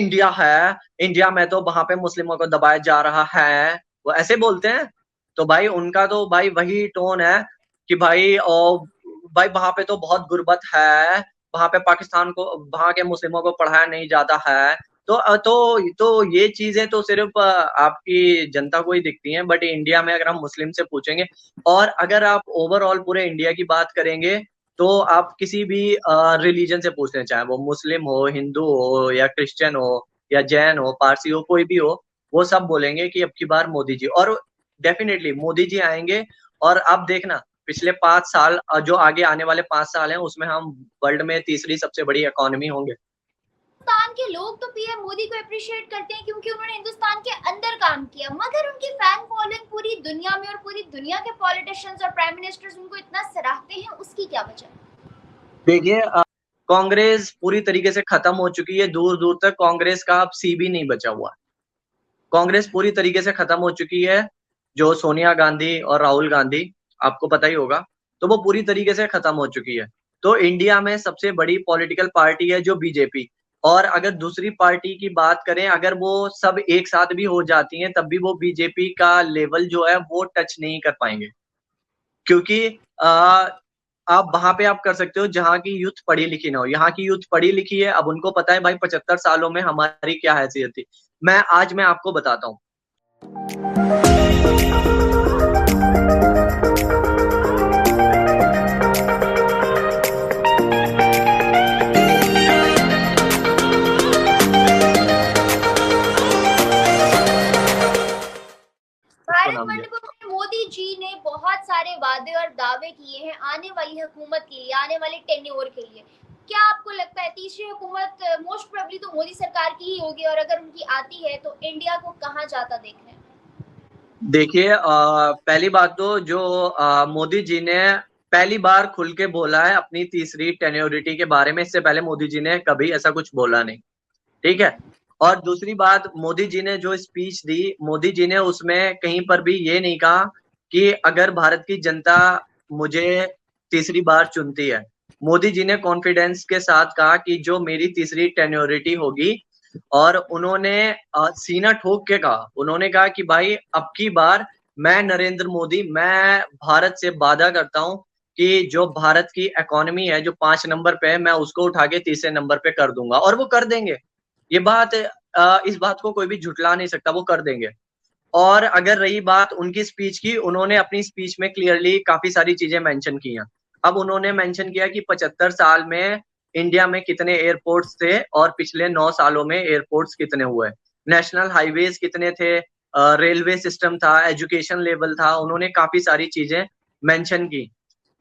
India है, India में तो वहाँ पे मुस्लिमों को दबाया जा रहा है, वो ऐसे बोलते हैं। तो भाई उनका तो भाई वही टोन है कि भाई वहाँ पे तो बहुत गुर्बत है, वहाँ पे पाकिस्तान को, वहाँ के मुस्लिमों को पढ़ाया नहीं जाता है। तो ये चीजें तो सिर्फ आपकी जनता को ही दिखती हैं, बट इंडिया में अगर हम मुस्लिम से पूछेंगे, और अगर आप ओवरऑल पूरे इंडिया की बात करेंगे, तो आप किसी भी रिलीजन से पूछ लें, चाहे वो मुस्लिम हो, हिंदू हो, या क्रिश्चियन हो, या जैन हो, पारसी हो, कोई भी हो, वो सब बोलेंगे कि अब की बार मोदी जी, और डेफिनेटली मोदी जी आएंगे। और आप देखना, पिछले 5 साल, जो आगे आने वाले 5 साल हैं, उसमें हम वर्ल्ड में तीसरी सबसे बड़ी इकोनॉमी होंगे। हिंदुस्तान के लोग तो पीएम मोदी को अप्रिशिएट करते हैं क्योंकि उन्होंने हिंदुस्तान के अंदर काम किया, मगर उनकी फैन फॉलोइंग पूरी दुनिया में और पूरी दुनिया के पॉलिटिशियंस और प्राइम मिनिस्टर्स उनको इतना सराहते हैं, उसकी क्या वजह? देखिए, कांग्रेस पूरी तरीके से खत्म हो चुकी है, दूर दूर तक कांग्रेस का अब सी भी नहीं बचा हुआ। कांग्रेस पूरी तरीके से खत्म हो चुकी है। जो सोनिया गांधी और राहुल गांधी, आपको पता ही होगा, तो वो पूरी तरीके से खत्म हो चुकी है। तो इंडिया में सबसे बड़ी पॉलिटिकल पार्टी है जो बीजेपी। और अगर दूसरी पार्टी की बात करें, अगर वो सब एक साथ भी हो जाती हैं, तब भी वो बीजेपी का लेवल जो है वो टच नहीं कर पाएंगे। क्योंकि आप वहां पे आप कर सकते हो जहाँ की यूथ पढ़ी लिखी ना हो। यहाँ की यूथ पढ़ी लिखी है, अब उनको पता है भाई 75 सालों में हमारी क्या हैसियत थी। मैं आपको बताता हूँ। इसको भारत नाम लिया। मंडप में मोदी जी ने बहुत सारे वादे और दावे किए हैं आने वाली हुकूमत के लिए, आने वाले टेन्योर के लिए। क्या आपको लगता है तीसरी हुकूमत मोस्ट प्रोबेबली तो मोदी सरकार की ही होगी, और अगर उनकी आती है तो इंडिया को कहाँ जाता देख रहे हैं? देखिए, पहली बात तो जो मोदी जी ने पहली बार खुल के बोला है अपनी तीसरी टेन्योरिटी के बारे में, इससे पहले मोदी जी ने कभी ऐसा कुछ बोला नहीं। ठीक है। और दूसरी बात, मोदी जी ने जो स्पीच दी, मोदी जी ने उसमें कहीं पर भी ये नहीं कहा कि अगर भारत की जनता मुझे तीसरी बार चुनती है। मोदी जी ने कॉन्फिडेंस के साथ कहा कि जो मेरी तीसरी टेन्योरिटी होगी, और उन्होंने सीना ठोक के कहा, उन्होंने कहा कि भाई अब की बार मैं नरेंद्र मोदी, मैं भारत से वादा करता हूं कि जो भारत की इकोनॉमी है जो 5 नंबर पे है, मैं उसको उठा के तीसरे नंबर पे कर दूंगा, और वो कर देंगे। ये बात, इस बात को कोई भी झुटला नहीं सकता, वो कर देंगे। और अगर रही बात उनकी स्पीच की, उन्होंने अपनी स्पीच में क्लियरली काफी सारी चीजें मेंशन की हैं। अब उन्होंने मेंशन किया कि 75 साल में इंडिया में कितने एयरपोर्ट्स थे, और पिछले 9 सालों में एयरपोर्ट्स कितने हुए, नेशनल हाईवेज कितने थे, रेलवे सिस्टम था, एजुकेशन लेवल था, उन्होंने काफी सारी चीजें मेंशन की।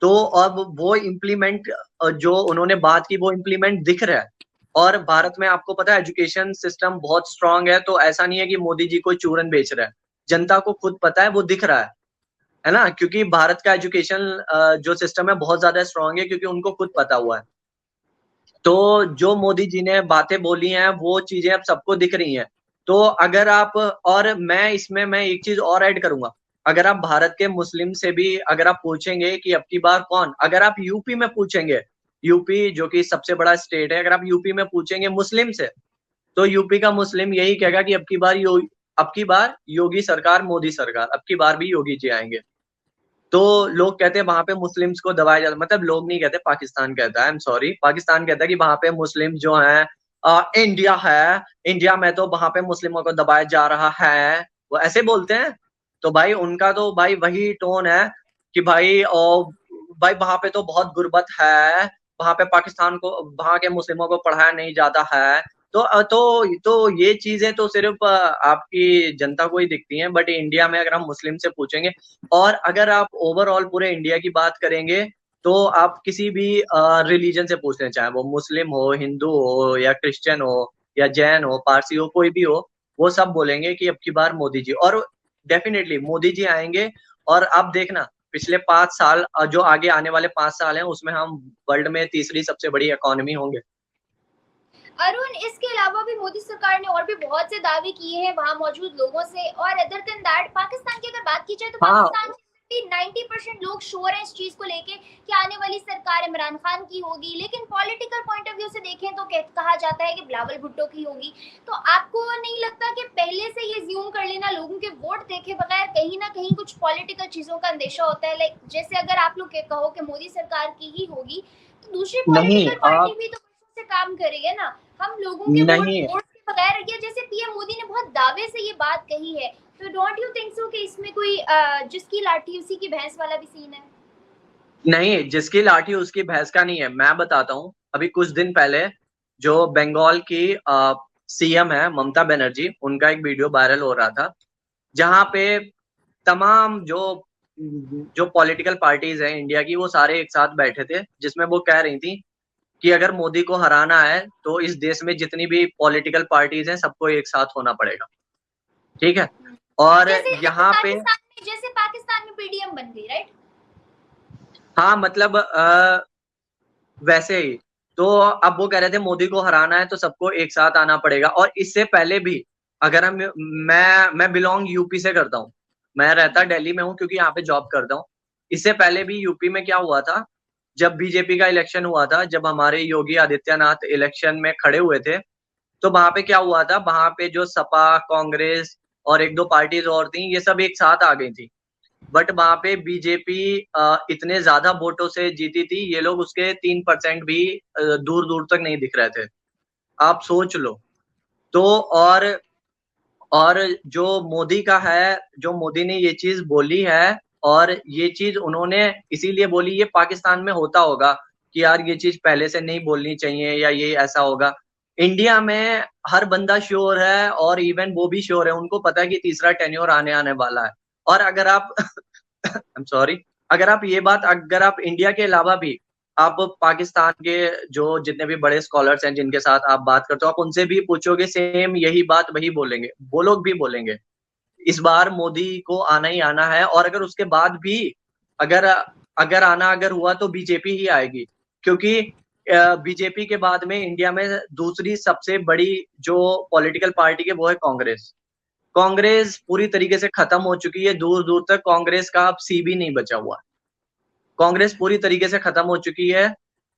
तो अब वो इम्प्लीमेंट, जो उन्होंने बात की, वो इम्प्लीमेंट दिख रहा है। और भारत में आपको पता है एजुकेशन सिस्टम बहुत स्ट्रांग है, तो ऐसा नहीं है कि मोदी जी कोई चूरन बेच रहा है। जनता को खुद पता है, वो दिख रहा है ना, क्योंकि भारत का एजुकेशन जो सिस्टम है बहुत ज्यादा स्ट्रांग है, क्योंकि उनको खुद पता हुआ है। तो जो मोदी जी ने बातें बोली हैं, वो चीजें अब सबको दिख रही हैं। तो अगर आप, और मैं एक चीज और ऐड करूंगा, अगर आप भारत के मुस्लिम से भी अगर आप पूछेंगे कि अब की बार कौन, अगर आप यूपी में पूछेंगे, यूपी जो कि सबसे बड़ा स्टेट है, अगर आप यूपी में पूछेंगे मुस्लिम से, तो यूपी का मुस्लिम यही कहेगा कि अब की बार योगी सरकार, मोदी सरकार, अब की बार भी योगी जी आएंगे। तो लोग कहते हैं वहां पे मुस्लिम्स को दबाया जाता, मतलब लोग नहीं कहते, पाकिस्तान कहता है, आई एम सॉरी, पाकिस्तान कहता है कि वहां पे मुस्लिम जो हैं, इंडिया है, इंडिया में तो वहां पे मुस्लिमों को दबाया जा रहा है, वो ऐसे बोलते हैं। तो भाई उनका तो भाई वही टोन है कि भाई वहां पे तो बहुत गुर्बत है, वहां पे पाकिस्तान को, वहां के मुस्लिमों को पढ़ाया नहीं जाता है। तो ये चीजें तो सिर्फ आपकी जनता को ही दिखती हैं, बट इंडिया में अगर हम मुस्लिम से पूछेंगे, और अगर आप ओवरऑल पूरे इंडिया की बात करेंगे, तो आप किसी भी रिलीजन से पूछ लें, चाहे वो मुस्लिम हो, हिंदू हो, या क्रिश्चियन हो, या जैन हो, पारसी हो, कोई भी हो, वो सब बोलेंगे कि अब की बार मोदी जी, और डेफिनेटली मोदी जी आएंगे। और आप देखना, पिछले 5 साल, जो आगे आने वाले 5 साल हैं, उसमें हम वर्ल्ड में तीसरी सबसे बड़ी इकोनॉमी होंगे। अरुण, इसके अलावा भी मोदी सरकार ने और भी बहुत से दावे किए हैं वहां मौजूद लोगों से, और अदर देन दैट पाकिस्तान की अगर बात की जाए तो हाँ, पाकिस्तान 90% लोग श्योर हैं इस चीज को लेके कि आने वाली सरकार इमरान खान की होगी, लेकिन पॉलिटिकल पॉइंट ऑफ व्यू से देखें तो कहा जाता है कि बिलावल भुट्टो की होगी। तो आपको नहीं लगता कि पहले से ये ज्यूम कर लेना, लोगों के वोट देखे बगैर कहीं ना कहीं कुछ पॉलिटिकल चीजों का अंदेशा होता है? लाइक जैसे अगर आप लोग कहो कि मोदी सरकार की ही होगी, तो दूसरी नहीं पॉलिटिकल पार्टी आप भी तो से काम करेगी ना। हम लोगों के वोट नहीं वोट के बगैर, ये जैसे पीएम मोदी ने बहुत दावे से ये बात कही है, तो डोंट यू थिंक सो कि इसमें कोई जिसकी लाठी उसी की भैंस वाला भी सीन है? नहीं, जिसकी लाठी उसकी भैंस का नहीं है। मैं बताता हूँ, अभी कुछ दिन पहले जो बंगाल की सीएम है ममता बनर्जी, उनका एक वीडियो वायरल हो रहा था, जहाँ पे तमाम जो जो पॉलिटिकल पार्टीज हैं इंडिया की, वो सारे एक साथ बैठे थे, जिसमें वो कह रही थी कि अगर मोदी को हराना है तो इस देश में जितनी भी पॉलिटिकल पार्टीज हैं सबको एक साथ होना पड़ेगा। ठीक है। और जैसे यहाँ पे जैसे पाकिस्तान में पीडीएम बन गई, राइट? हाँ, मतलब वैसे ही। तो अब वो कह रहे थे मोदी को हराना है तो सबको एक साथ आना पड़ेगा। और इससे पहले भी, अगर हम मैं बिलोंग यूपी से करता हूँ, मैं रहता दिल्ली में हूँ क्योंकि यहाँ पे जॉब करता हूँ। इससे पहले भी यूपी में क्या हुआ था, जब बीजेपी का इलेक्शन हुआ था, जब हमारे योगी आदित्यनाथ इलेक्शन में खड़े हुए थे, तो वहां पे क्या हुआ था, वहां पे जो सपा, कांग्रेस और एक दो पार्टीज और थी, ये सब एक साथ आ गई थी। बट वहां पे बीजेपी इतने ज्यादा वोटों से जीती थी, ये लोग उसके 3% भी दूर दूर तक नहीं दिख रहे थे। आप सोच लो। तो और जो मोदी का है, जो मोदी ने ये चीज बोली है, और ये चीज उन्होंने इसीलिए बोली, ये पाकिस्तान में होता होगा कि यार ये चीज पहले से नहीं बोलनी चाहिए या ये ऐसा होगा। इंडिया में हर बंदा श्योर है, और इवन वो भी श्योर है, उनको पता है कि तीसरा टेन्योर आने आने वाला है। और अगर आप आई एम सॉरी, अगर आप इंडिया के अलावा भी, आप पाकिस्तान के जो जितने भी बड़े स्कॉलर्स हैं जिनके साथ आप बात करते हो, आप उनसे भी पूछोगे, सेम यही बात वही बोलेंगे, वो लोग भी बोलेंगे इस बार मोदी को आना ही आना है। और अगर उसके बाद भी अगर अगर आना अगर हुआ तो बीजेपी ही आएगी, क्योंकि बीजेपी के बाद में इंडिया में दूसरी सबसे बड़ी जो पॉलिटिकल पार्टी है वो है कांग्रेस। कांग्रेस पूरी तरीके से खत्म हो चुकी है, दूर दूर तक कांग्रेस का अब सी भी नहीं बचा हुआ है। कांग्रेस पूरी तरीके से खत्म हो चुकी है।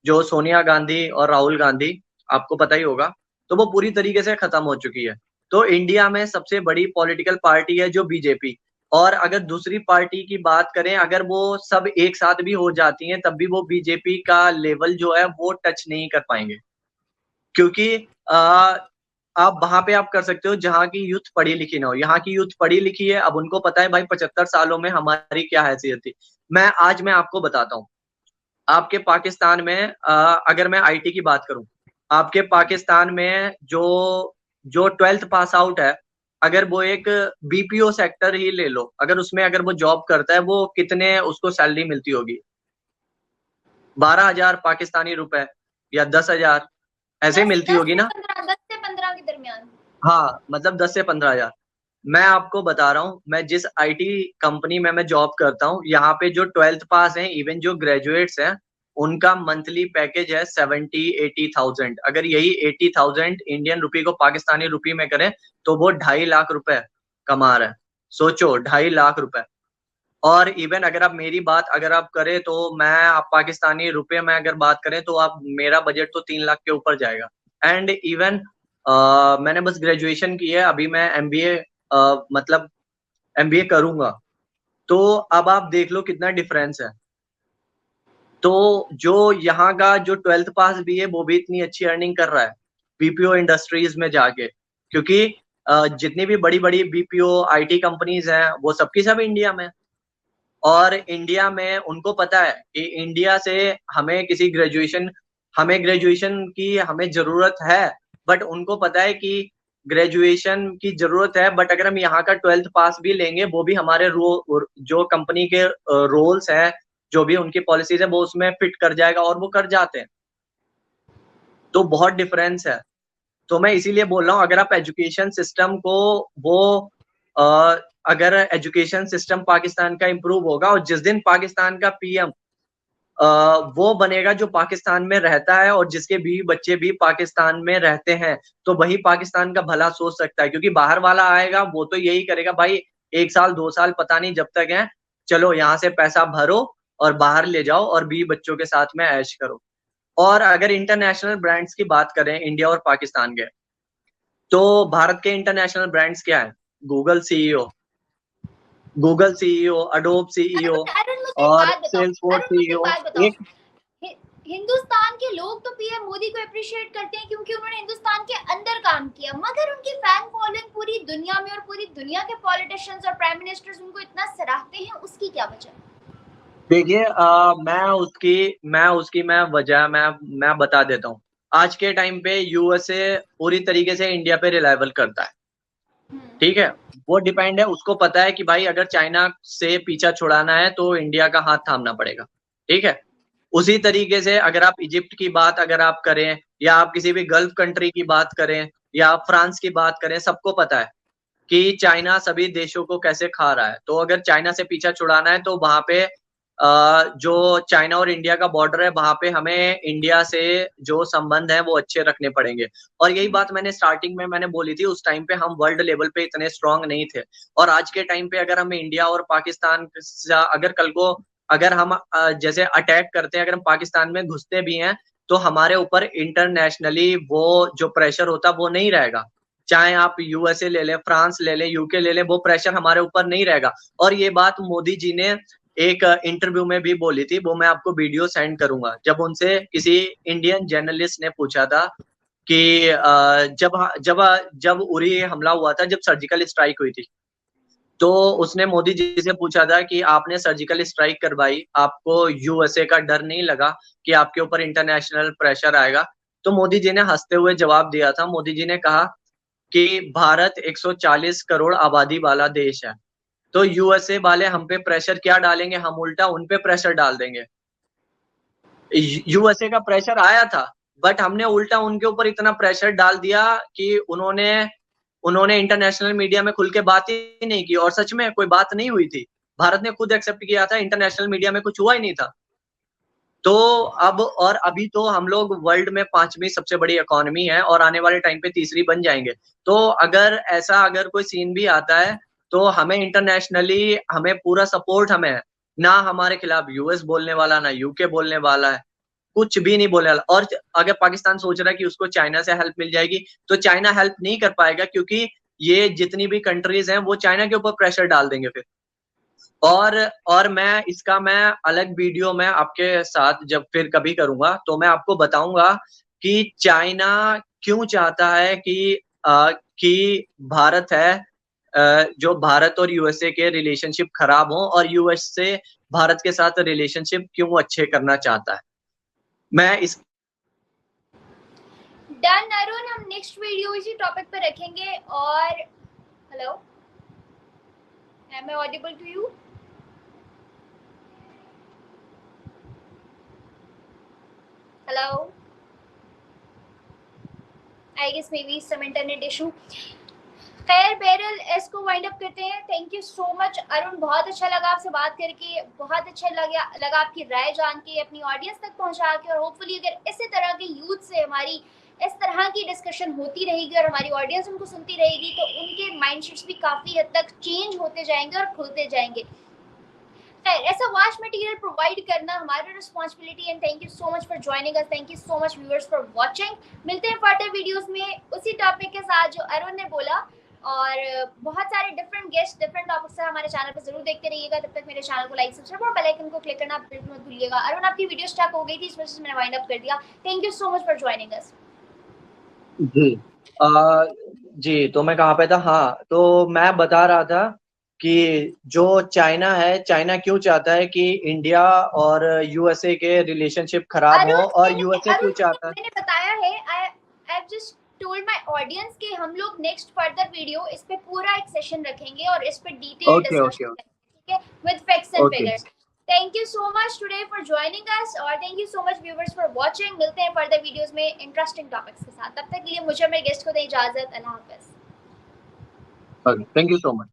जो सोनिया गांधी और राहुल गांधी, आपको पता ही होगा, तो वो पूरी तरीके से खत्म हो चुकी है। तो इंडिया में सबसे बड़ी पॉलिटिकल पार्टी है जो बीजेपी। और अगर दूसरी पार्टी की बात करें, अगर वो सब एक साथ भी हो जाती हैं तब भी वो बीजेपी का लेवल जो है वो टच नहीं कर पाएंगे, क्योंकि आप वहां पे आप कर सकते हो जहाँ की यूथ पढ़ी लिखी ना हो। यहाँ की यूथ पढ़ी लिखी है, अब उनको पता है भाई 75 सालों में हमारी क्या हैसियत थी। मैं आपको बताता हूँ, आपके पाकिस्तान में अगर मैं आईटी की बात करूं, आपके पाकिस्तान में जो जो 12th पास आउट है, अगर वो एक बीपीओ सेक्टर ही ले लो, अगर उसमें अगर वो जॉब करता है, वो कितने उसको सैलरी मिलती होगी? 12,000 पाकिस्तानी रुपए या 10,000, ऐसे मिलती होगी ना। 10 से 15 के दरमियान। हाँ, मतलब 10 से 15,000। मैं आपको बता रहा हूँ, मैं जिस आईटी कंपनी में मैं जॉब करता हूँ, यहाँ पे जो 12th पास हैं, इवन जो ग्रेजुएट्स हैं, उनका मंथली पैकेज है 70-80,000। अगर यही 80,000 इंडियन रुपी को पाकिस्तानी रुपी में करें तो वो 2.5 लाख रुपए कमा रहे हैं। सोचो, 2.5 लाख रुपए। और इवन अगर आप मेरी बात अगर आप करें तो मैं, आप पाकिस्तानी रुपए में अगर बात करें तो आप, मेरा बजट तो 3 लाख के ऊपर जाएगा। एंड इवन मैंने बस ग्रेजुएशन की है, अभी मैं एमबीए, मतलब एमबीए करूंगा। तो अब आप देख लो कितना डिफरेंस है। तो जो यहाँ का जो 12th पास भी है वो भी इतनी अच्छी अर्निंग कर रहा है बीपीओ इंडस्ट्रीज में जाके, क्योंकि जितनी भी बड़ी बड़ी बीपीओ आईटी कंपनीज हैं वो सबकी सब इंडिया में। और इंडिया में उनको पता है कि इंडिया से हमें ग्रेजुएशन की हमें जरूरत है। बट उनको पता है कि ग्रेजुएशन की जरूरत है, बट अगर हम यहाँ का 12th पास भी लेंगे, वो भी हमारे जो कंपनी के रोल्स हैं, जो भी उनकी पॉलिसीज है, वो उसमें फिट कर जाएगा, और वो कर जाते हैं। तो बहुत डिफरेंस है। तो मैं इसीलिए बोल रहा हूँ, अगर आप एजुकेशन सिस्टम को वो अ, अगर एजुकेशन सिस्टम पाकिस्तान का इम्प्रूव होगा, और जिस दिन पाकिस्तान का पीएम वो बनेगा जो पाकिस्तान में रहता है और जिसके बीवी बच्चे भी पाकिस्तान में रहते हैं, तो वही पाकिस्तान का भला सोच सकता है। क्योंकि बाहर वाला आएगा वो तो यही करेगा भाई, 1 साल 2 साल पता नहीं जब तक है, चलो यहाँ से पैसा भरो और बाहर ले जाओ और 20 बच्चों के साथ में ऐश करो। और अगर इंटरनेशनल ब्रांड्स की बात करें इंडिया और पाकिस्तान के, तो भारत के इंटरनेशनल ब्रांड्स क्या है? Google CEO, Adobe CEO Arun मुझे एक और बात बताओ, सेल्सफोर्स अरुण मुझे एक सीईओ। बात बताओ, एक हिंदुस्तान के लोग तो पीएम मोदी को अप्रिशिएट करते हैं क्योंकि उन्होंने हिंदुस्तान के अंदर काम किया, मगर उनकी फैन फॉलोइंग पूरी दुनिया में और पूरी दुनिया के पॉलिटिशियंस और प्राइम मिनिस्टर्स उनको इतना सराहते हैं, उसकी क्या वजह? देखिए, मैं वजह मैं बता देता हूँ। आज के टाइम पे यूएसए पूरी तरीके से इंडिया पे रिलायबल करता है, ठीक है। वो डिपेंड है, उसको पता है कि भाई अगर चाइना से पीछा छुड़ाना है तो इंडिया का हाथ थामना पड़ेगा, ठीक है। उसी तरीके से अगर आप इजिप्ट की बात अगर आप करें या आप किसी भी गल्फ कंट्री की बात करें या आप फ्रांस की बात करें, सबको पता है कि चाइना सभी देशों को कैसे खा रहा है। तो अगर चाइना से पीछा छुड़ाना है तो वहां पे जो चाइना और इंडिया का बॉर्डर है वहां पे हमें इंडिया से जो संबंध है वो अच्छे रखने पड़ेंगे। और यही बात मैंने स्टार्टिंग में मैंने बोली थी, उस टाइम पे हम वर्ल्ड लेवल पे इतने स्ट्रांग नहीं थे। और आज के टाइम पे अगर हम इंडिया और पाकिस्तान अगर कल को अगर हम जैसे अटैक करते हैं, अगर हम पाकिस्तान में घुसते भी हैं तो हमारे ऊपर इंटरनेशनली वो जो प्रेशर होता वो नहीं रहेगा। चाहे आप यूएसए ले लें, फ्रांस ले लें, यूके ले लें, वो प्रेशर हमारे ऊपर नहीं रहेगा। और ये बात मोदी जी ने एक इंटरव्यू में भी बोली थी, वो मैं आपको वीडियो सेंड करूंगा। जब उनसे किसी इंडियन जर्नलिस्ट ने पूछा था कि जब जब जब उरी हमला हुआ था, जब सर्जिकल स्ट्राइक हुई थी, तो उसने मोदी जी से पूछा था कि आपने सर्जिकल स्ट्राइक करवाई, आपको यूएसए का डर नहीं लगा कि आपके ऊपर इंटरनेशनल प्रेशर आएगा? तो मोदी जी ने हंसते हुए जवाब दिया था। मोदी जी ने कहा कि भारत 140 करोड़ आबादी वाला देश है, तो यूएसए वाले हम पे प्रेशर क्या डालेंगे, हम उल्टा उन पे प्रेशर डाल देंगे। यूएसए का प्रेशर आया था, बट हमने उल्टा उनके ऊपर इतना प्रेशर डाल दिया कि उन्होंने उन्होंने इंटरनेशनल मीडिया में खुल के बात ही नहीं की। और सच में कोई बात नहीं हुई थी, भारत ने खुद एक्सेप्ट किया था, इंटरनेशनल मीडिया में कुछ हुआ ही नहीं था। तो अब और अभी तो हम लोग वर्ल्ड में 5वीं सबसे बड़ी इकोनॉमी है और आने वाले टाइम पे तीसरी बन जाएंगे। तो अगर कोई सीन भी आता है तो हमें इंटरनेशनली हमें पूरा सपोर्ट हमें है। ना हमारे खिलाफ यूएस बोलने वाला, ना यूके बोलने वाला है, कुछ भी नहीं बोलने वाला। और अगर पाकिस्तान सोच रहा है कि उसको चाइना से हेल्प मिल जाएगी, तो चाइना हेल्प नहीं कर पाएगा, क्योंकि ये जितनी भी कंट्रीज हैं वो चाइना के ऊपर प्रेशर डाल देंगे फिर। और मैं अलग वीडियो में आपके साथ जब फिर कभी करूंगा तो मैं आपको बताऊंगा कि चाइना क्यों चाहता है कि भारत है जो भारत और यूएसए के रिलेशनशिप खराब हो, और यूएस से भारत के साथ रिलेशनशिप क्यों अच्छे करना चाहता है। मैं इस डन अरुण, हम नेक्स्ट वीडियो इसी टॉपिक पे रखेंगे। और hello, am I audible to you? Hello, I guess may be some internet issue. खैर बहरहाल इसको वाइंड अप करते हैं। Thank you so much Arun, बहुत अच्छा लगा आपसे बात करके, बहुत अच्छा लगा आपकी राय जान के, अपनी ऑडियंस तक पहुंचा के। और होपफुली अगर इसी तरह के यूथ से हमारी इस तरह की डिस्कशन होती रहेगी और हमारी ऑडियंस उनको सुनती रहेगी तो उनके माइंडसेट्स भी काफ़ी हद तक चेंज होते जाएंगे और खुलते जाएंगे। खैर ऐसा वास्ट मटेरियल प्रोवाइड करना हमारी responsibility. And thank you so much for joining us, thank you so much viewers for watching. मिलते हैं फर्दर वीडियोस में उसी टॉपिक के साथ जो अरुण ने बोला। और बहुत सारे डिफरेंट गेस्ट डिफरेंट टॉपिक्स है हमारे चैनल पर, जरूर देखते रहिएगा। तब तक मेरे चैनल को लाइक सब्सक्राइब और बेल आइकन को क्लिक करना बिल्कुल मत भूलिएगा। अरुण आपकी वीडियो स्टक हो गई थी, इस वजह से मैंने वाइंड अप कर दिया। Thank you so much for joining us. जी जी, तो मैं कहाँ पे था? हाँ, तो मैं बता रहा था कि जो चाइना है, चाइना क्यों चाहता है कि इंडिया और यूएसए के रिलेशनशिप खराब हो, और यूएसए क्यों चाहता है? मैंने बताया है, I have just told my audience कि हम लोग नेक्स्ट फर्दर वीडियो इस पे पूरा एक सेशन रखेंगे और इस पे डिटेल ओके ओके डिस्कशन करेंगे, ठीक है, with facts and okay. Figures. Thank you so much today for joining us और thank you so much viewers for watching. मिलते हैं फर्दर वीडियोस में इंटरेस्टिंग टॉपिक्स के साथ। तब तक के लिए मुझे मेरे गेस्ट को दें इजाजत। अल्लाह हाफिज। Thank you so much.